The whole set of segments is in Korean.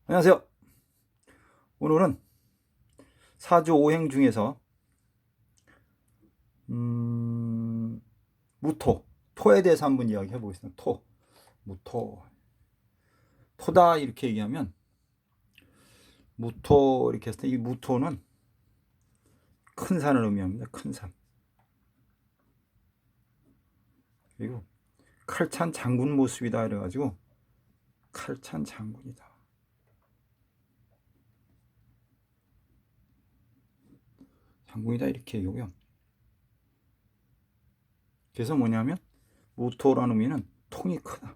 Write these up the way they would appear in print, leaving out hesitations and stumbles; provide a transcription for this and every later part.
안녕하세요. 오늘은 사주 오행 중에서 무토, 토에 대해서 한번 이야기해 보겠습니다. 무토, 토다 이렇게 얘기하면 무토 이렇게 했을 때 이 무토는 큰 산을 의미합니다. 큰 산. 그리고 칼찬 장군 모습이다 이래가지고 칼찬 장군이다. 장군이다 이렇게 얘기하고요. 그래서 뭐냐면 무토라는 의미는 통이 크다.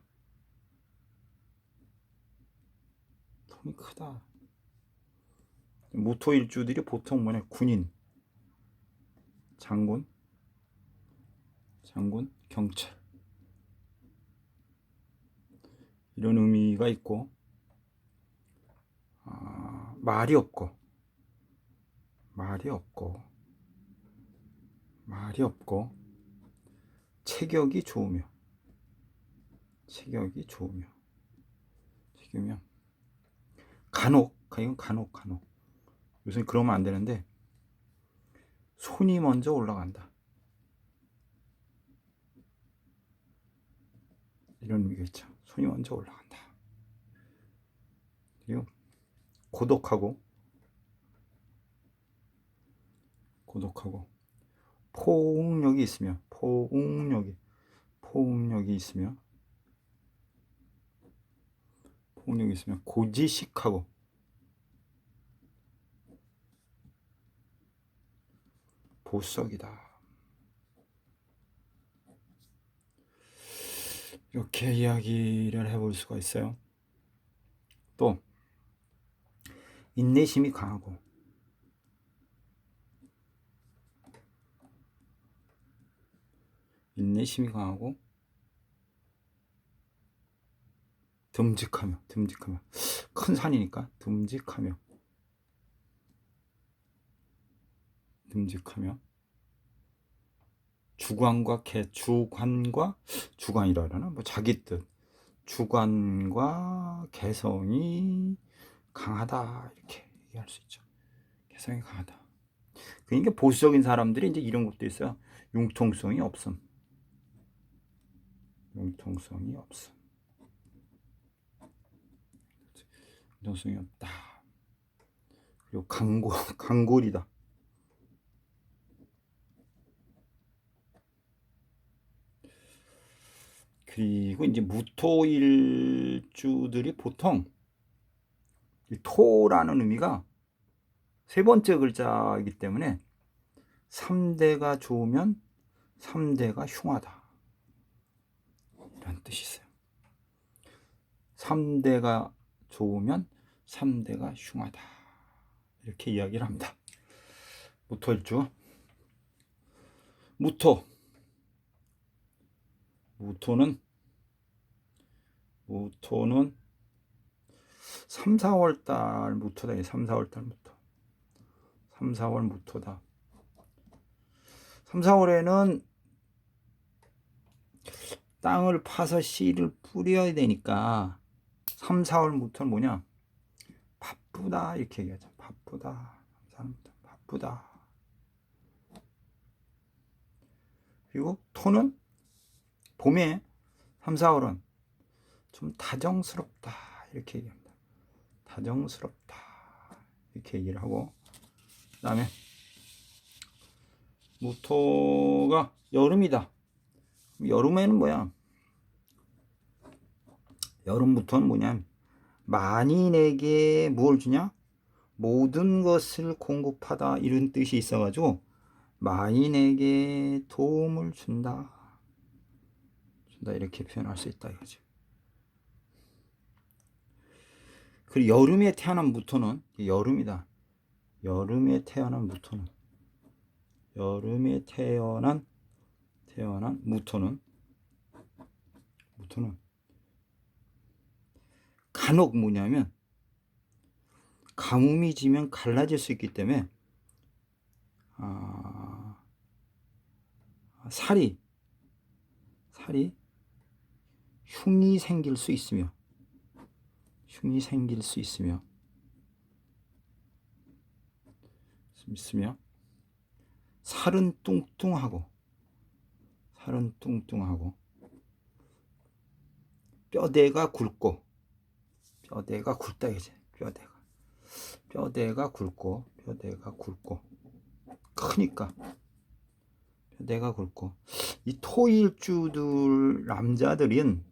통이 크다. 무토 일주들이 보통 뭐냐 군인, 장군, 경찰 이런 의미가 있고 말이 없고 체격이 좋으면 이건 간혹 요새 그러면 안 되는데 손이 먼저 올라간다 이런 의미가 있죠. 손이 먼저 올라간다. 그리고 고독하고 포옹력이 있으면 고지식하고 보석이다. 이렇게 이야기를 해볼 수가 있어요. 또 인내심이 강하고 듬직하며 큰 산이니까 듬직하며 주관이라 그러나 뭐 자기 뜻 주관과 개성이 강하다 이렇게 얘기할 수 있죠. 개성이 강하다. 그러니까 보수적인 사람들이 이제 이런 것도 있어요. 융통성이 없음. 융통성이 없다. 그리고 강골이다. 그리고 이제 무토일주들이 보통 이 토라는 의미가 세 번째 글자이기 때문에 3대가 좋으면 3대가 흉하다 이런 뜻이 있어요. 3대가 좋으면 3대가 흉하다 이렇게 이야기를 합니다. 무토일주 무토는 3, 4월 달 무토다. 3, 4월 달 무토. 3, 4월 무토다. 3, 4월에는 땅을 파서 씨를 뿌려야 되니까 3, 4월 무토는 뭐냐? 바쁘다 이렇게 얘기하죠. 바쁘다. 그리고 토는 봄에 3, 4월은 좀 다정스럽다 이렇게 얘기합니다. 다정스럽다 이렇게 얘기를 하고 그 다음에 무토가 여름이다. 여름에는 뭐야? 여름부터는 뭐냐? 만인에게 무엇을 주냐? 모든 것을 공급하다 이런 뜻이 있어가지고 만인에게 도움을 준다 이렇게 표현할 수 있다 이거죠. 그리고 여름에 태어난 무토는 여름이다. 여름에 태어난 무토는 간혹 뭐냐면 가뭄이 지면 갈라질 수 있기 때문에 살이 흉이 생길 수 있으며 충이 생길 수 있으며 살은 뚱뚱하고 뼈대가 굵고 이제 뼈대가 굵고 크니까 뼈대가 굵고 이 토일주들 남자들은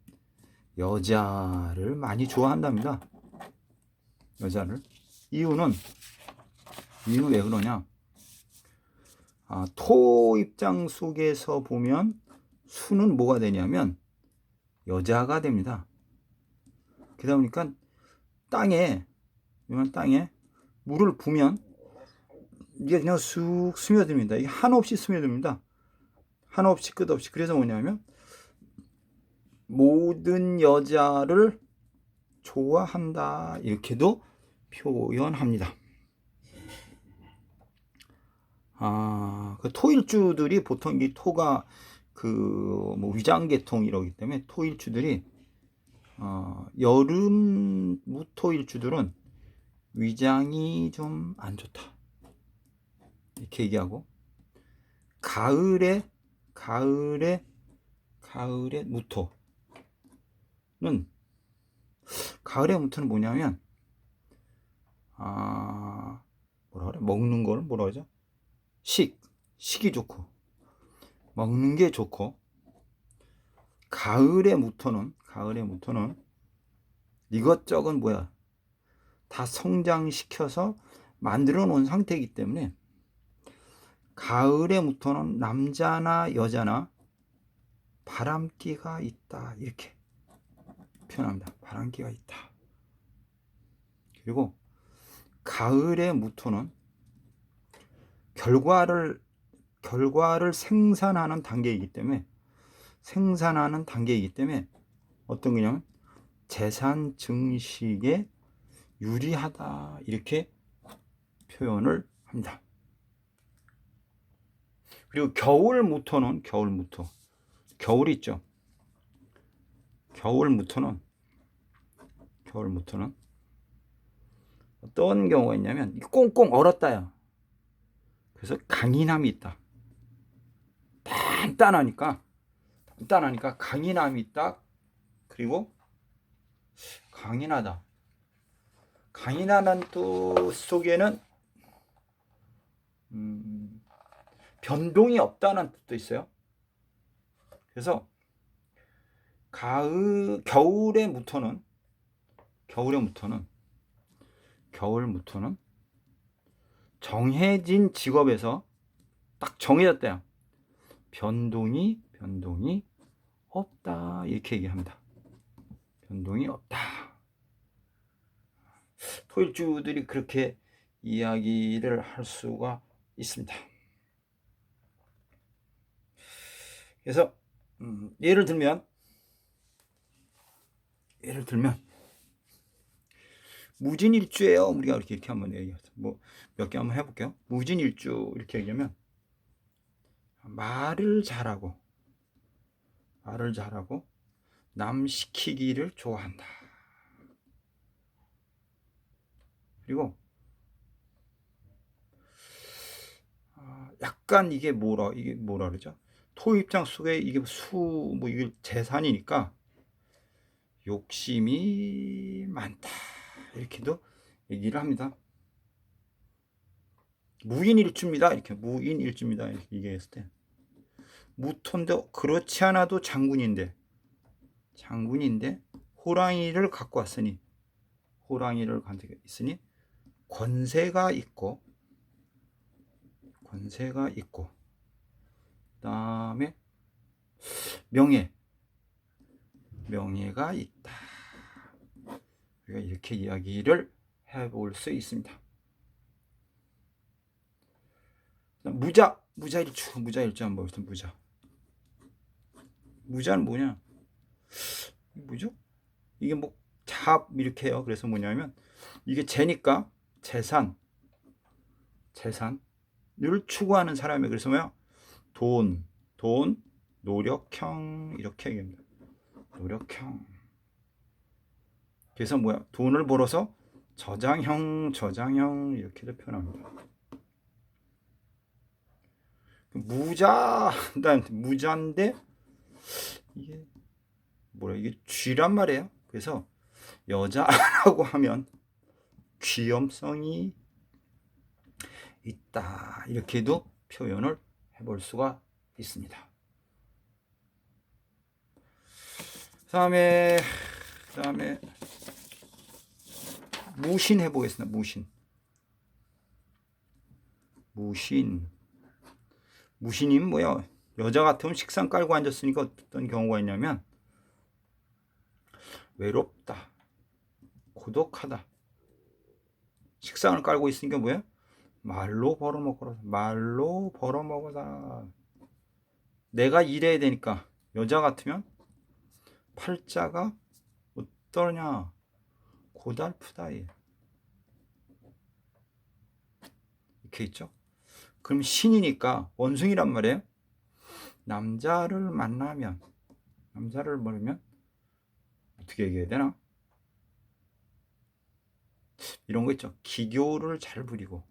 여자를 많이 좋아한답니다. 여자를. 이유는 왜 그러냐? 토 입장 속에서 보면 수는 뭐가 되냐면 여자가 됩니다. 그러다 보니까 땅에 물을 부면 이게 그냥 쑥 스며듭니다. 이게 한없이 스며듭니다. 한없이 끝없이. 그래서 뭐냐면 모든 여자를 좋아한다 이렇게도 표현합니다. 그 토일주들이 보통 이 토가 뭐 위장계통이라기 때문에 토일주들이 여름 무토일주들은 위장이 좀 안 좋다 이렇게 얘기하고 가을에 무토는 뭐냐면 뭐라 그래? 먹는 걸 뭐라 그러죠? 식이 좋고 먹는 게 좋고 가을의 무토는 이것저것 다 성장시켜서 만들어 놓은 상태이기 때문에 가을의 무토는 남자나 여자나 바람기가 있다 이렇게 표현합니다. 바람기가 있다. 그리고 가을의 무토는 결과를 생산하는 단계이기 때문에 어떤 거냐면 재산 증식에 유리하다 이렇게 표현을 합니다. 그리고 겨울 무토는 겨울 있죠. 겨울 무토는 어떤 경우가 있냐면 꽁꽁 얼었다요. 그래서 강인함이 있다. 단단하니까 강인함이 있다. 그리고 강인하다. 강인하다는 뜻 속에는 변동이 없다는 뜻도 있어요. 그래서 겨울의 무토는 정해진 직업에서 딱 정해졌대요. 변동이 없다 이렇게 얘기합니다. 변동이 없다. 토일주들이 그렇게 이야기를 할 수가 있습니다. 그래서 예를 들면 무진일주예요. 우리가 이렇게 한번 얘기하죠. 뭐 몇 개 한번 해볼게요. 무진일주 이렇게 얘기하면 말을 잘하고 남 시키기를 좋아한다. 그리고 약간 이게 뭐라 그러죠? 토 입장 속에 이게 이게 재산이니까 욕심이 많다 이렇게도 얘기를 합니다. 무인일주입니다 이렇게 얘기했을 때 무토인데 그렇지 않아도 장군인데 호랑이를 갖고 있으니 권세가 있고 그다음에 명예가 있다. 우리가 이렇게 이야기를 해볼 수 있습니다. 무자일주 한번 보겠습니다. 무자는 뭐냐? 뭐죠? 이게 뭐 잡 이렇게 해요. 그래서 뭐냐면 이게 재니까 재산을 추구하는 사람이에요. 그래서 뭐야? 돈, 노력형 이렇게 얘기합니다. 노력형. 그래서 뭐야? 돈을 벌어서 저장형 이렇게도 표현합니다. 무자인데 이게 뭐라 이게 쥐란 말이에요. 그래서 여자라고 하면 귀염성이 있다 이렇게도 표현을 해볼 수가 있습니다. 그다음에 무신 해보겠습니다. 무신이면 뭐야? 여자 같으면 식상 깔고 앉았으니까 어떤 경우가 있냐면 외롭다, 고독하다. 식상을 깔고 있으니까 뭐야? 말로 벌어먹어라. 내가 일해야 되니까 여자 같으면 팔자가 어떠냐? 고달프다. 이렇게 있죠. 그럼 신이니까 원숭이란 말이에요. 남자를 모르면 어떻게 얘기해야 되나? 이런 거 있죠. 기교를 잘 부리고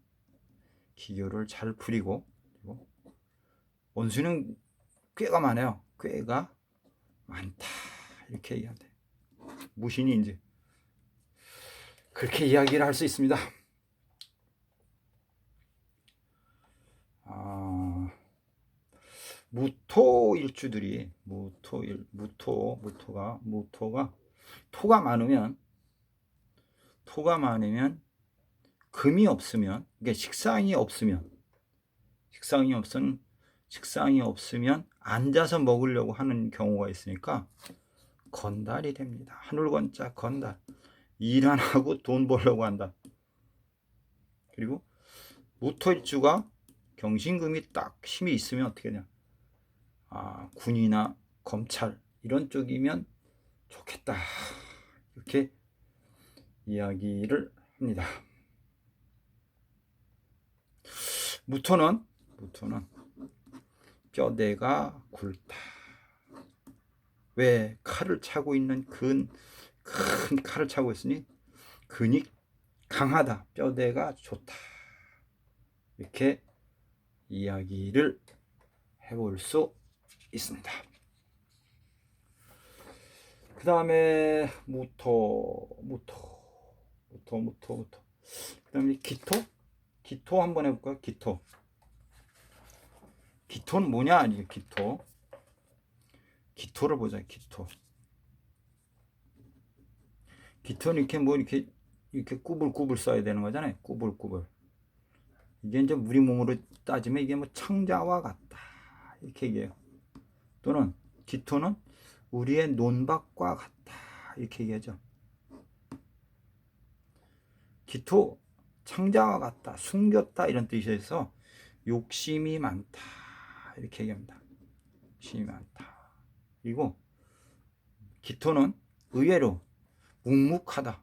그리고 원수는 꾀가 많아요. 꾀가 많다 이렇게 얘기하는데 무신이 이제 그렇게 이야기를 할 수 있습니다. 무토 일주들이 토가 많으면 금이 없으면, 그러니까 식상이 없으면 앉아서 먹으려고 하는 경우가 있으니까 건달이 됩니다. 하늘건자 건달. 일 안 하고 돈 벌려고 한다. 그리고 무토일주가 경신금이 딱 힘이 있으면 어떻게 되냐? 군이나 검찰 이런 쪽이면 좋겠다. 이렇게 이야기를 합니다. 무토는 뼈대가 굵다. 왜? 칼을 차고 있는 큰 칼을 차고 있으니 근이 강하다. 뼈대가 좋다. 이렇게 이야기를 해볼 수 있습니다. 그 다음에 무토. 그 다음에 기토 한번 해볼까요? 기토는 뭐냐? 기토를 보자. 기토는 이렇게 꾸불꾸불 써야 되는 거잖아요. 꾸불꾸불. 이게 이제 우리 몸으로 따지면 이게 뭐 창자와 같다 이렇게 얘기해요. 또는 기토는 우리의 논밭과 같다 이렇게 얘기하죠. 기토 창자와 같다, 숨겼다 이런 뜻에서 욕심이 많다 이렇게 얘기합니다. 욕심이 많다. 그리고 기토는 의외로 묵묵하다,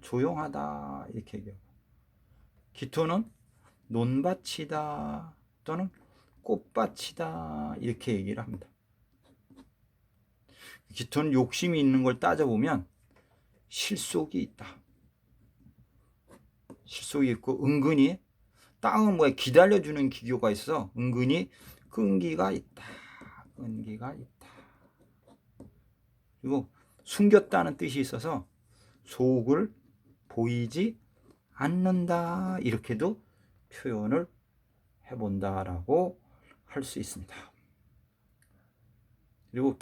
조용하다 이렇게 얘기하고, 기토는 논밭이다 또는 꽃밭이다 이렇게 얘기를 합니다. 기토는 욕심이 있는 걸 따져보면 실속이 있고 은근히 땅은 뭐에 기다려주는 기교가 있어. 은근히 끈기가 있다. 그리고 숨겼다는 뜻이 있어서 속을 보이지 않는다 이렇게도 표현을 해본다라고 할 수 있습니다. 그리고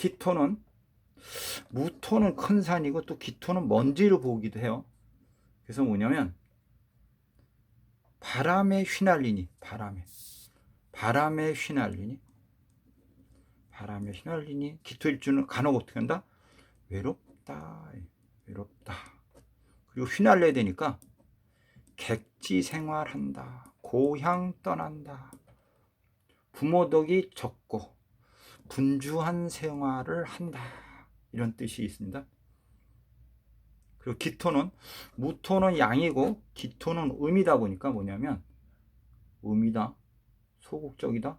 무토는 큰 산이고 또 기토는 먼지를 보기도 해요. 그래서 뭐냐면 바람에 휘날리니 기토일주는 간혹 어떻게 한다? 외롭다. 그리고 휘날려야 되니까 객지 생활한다, 고향 떠난다, 부모 덕이 적고 분주한 생활을 한다 이런 뜻이 있습니다. 그리고 무토는 양이고 기토는 음이다 보니까 뭐냐면 음이다, 소극적이다,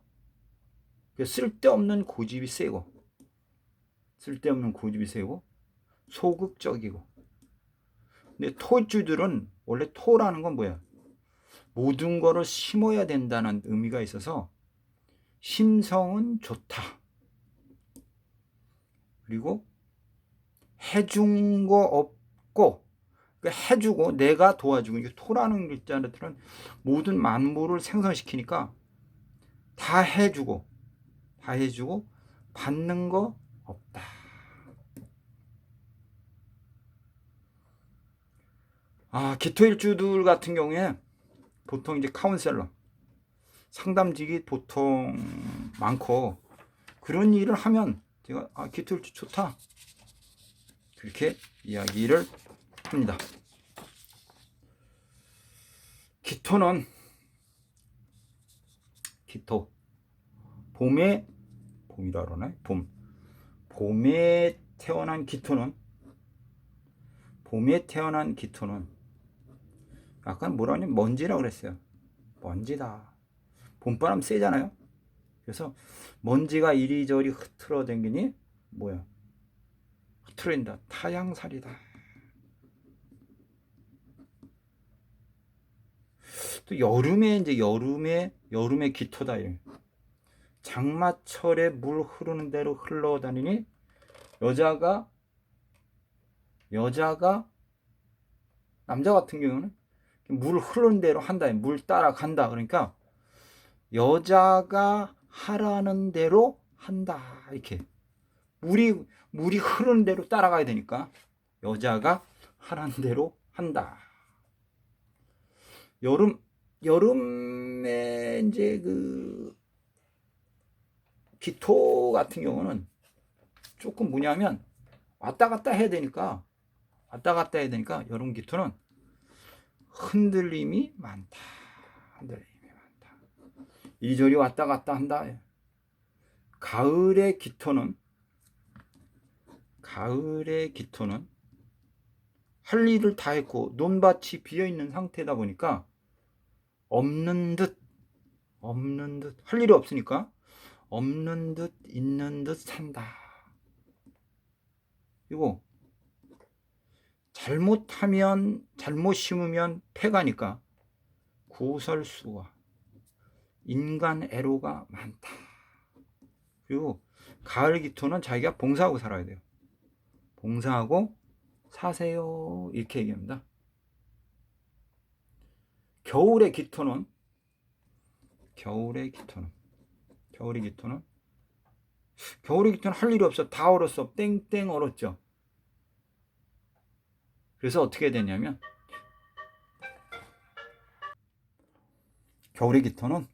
쓸데없는 고집이 세고 소극적이고. 근데 토일주들은 원래 토라는 건 뭐야? 모든 거를 심어야 된다는 의미가 있어서 심성은 좋다. 그리고 해준 거 없고, 그러니까 해주고 내가 도와주고. 이게 토라는 글자들은 모든 만물을 생성시키니까 다 해주고 받는 거 없다. 기토일주들 같은 경우에 보통 이제 카운셀러, 상담직이 보통 많고, 그런 일을 하면 제가 기토일주 좋다, 그렇게 이야기를 합니다. 기토는 봄이라 그러네. 봄에 태어난 기토는 약간 뭐라니, 먼지라 그랬어요. 먼지다. 봄바람 세잖아요. 그래서 먼지가 이리저리 흐트러 댕기니 뭐야? 흐트러진다. 타양살이다. 또 여름에 기토다. 장마철에 물 흐르는 대로 흘러다니니 여자가 남자 같은 경우는 물 흐르는 대로 한다. 물 따라간다. 그러니까 여자가 하라는 대로 한다. 이렇게 물이 흐르는 대로 따라가야 되니까 여자가 하라는 대로 한다. 여름에 이제 그 기토 같은 경우는 조금 뭐냐면 왔다 갔다 해야 되니까 여름 기토는 흔들림이 많다. 이리저리 왔다 갔다 한다. 가을의 기토는 할 일을 다 했고 논밭이 비어있는 상태다 보니까 없는 듯 할 일이 없으니까 없는 듯 있는 듯 산다. 이거 잘못 심으면 폐가니까 구설수와 인간 애로가 많다. 그리고 가을 기토는 자기가 봉사하고 살아야 돼요. 봉사하고 사세요, 이렇게 얘기합니다. 겨울의 기토는 할 일이 없어. 다 얼었어. 땡땡 얼었죠. 그래서 어떻게 되냐면 겨울의 기토는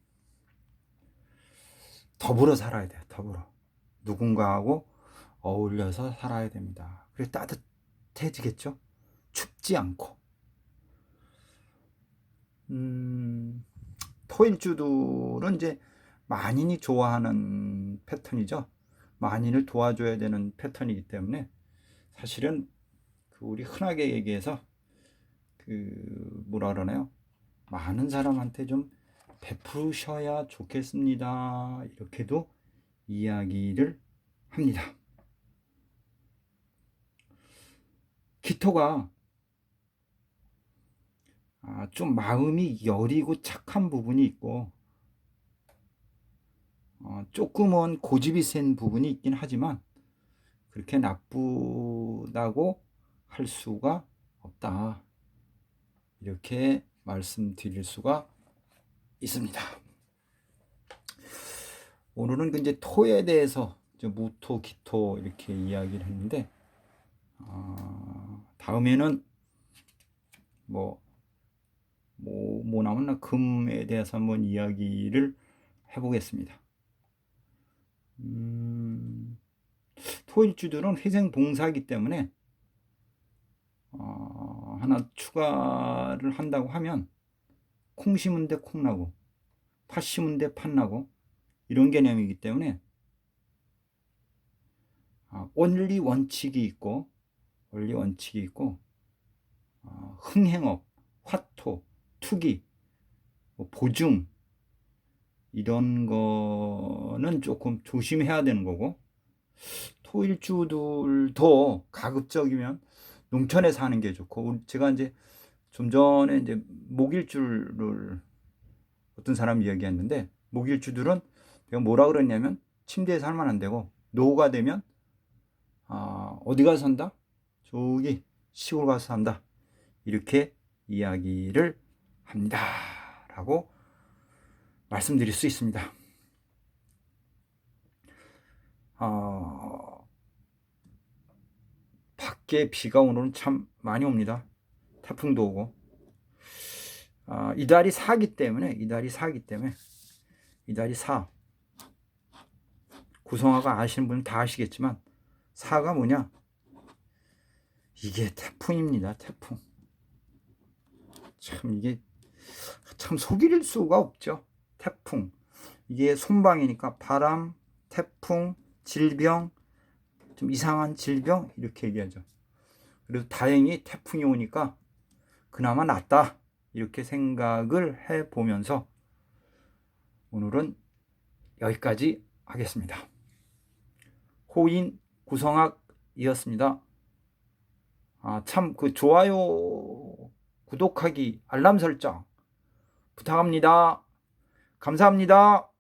더불어 살아야 돼요. 누군가하고 어울려서 살아야 됩니다. 그래서 따뜻해지겠죠. 춥지 않고. 토일주들은 이제 만인이 좋아하는 패턴이죠. 만인을 도와줘야 되는 패턴이기 때문에 사실은 우리 흔하게 얘기해서 뭐라 그러나요? 많은 사람한테 좀 베푸셔야 좋겠습니다. 이렇게도 이야기를 합니다. 기토가 좀 마음이 여리고 착한 부분이 있고 조금은 고집이 센 부분이 있긴 하지만 그렇게 나쁘다고 할 수가 없다. 이렇게 말씀드릴 수가 있습니다. 오늘은 이제 토에 대해서 무토, 기토 이렇게 이야기를 했는데 다음에는 뭐 나오나 금에 대해서 한번 이야기를 해보겠습니다. 토일주들은 회생봉사이기 때문에 하나 추가를 한다고 하면 콩 심은 데 콩 나고 팥 심은 데 팥 나고 이런 개념이기 때문에 원리 원칙이 있고 흥행업, 화토, 투기, 보증 이런 거는 조금 조심해야 되는 거고, 소일주들도 가급적이면 농촌에 사는 게 좋고, 제가 이제 좀 전에 이제 목일주를 어떤 사람이 이야기했는데, 목일주들은 내가 뭐라 그랬냐면 침대에 살면 안 되고 노후가 되면 어디 가서 산다? 저기 시골 가서 산다. 이렇게 이야기를 합니다. 라고 말씀드릴 수 있습니다. 밖에 비가 오늘은 참 많이 옵니다. 태풍도 오고. 이달이 4기 때문에, 이달이 4. 구성화가 아시는 분은 다 아시겠지만, 4가 뭐냐? 이게 태풍입니다. 태풍. 참 이게 참 속일 수가 없죠. 태풍. 이게 손방이니까 바람, 태풍, 질병, 좀 이상한 질병 이렇게 얘기하죠. 그래서 다행히 태풍이 오니까 그나마 낫다 이렇게 생각을 해보면서 오늘은 여기까지 하겠습니다. 호인 구성학이었습니다. 참 그 좋아요, 구독하기, 알람 설정 부탁합니다. 감사합니다.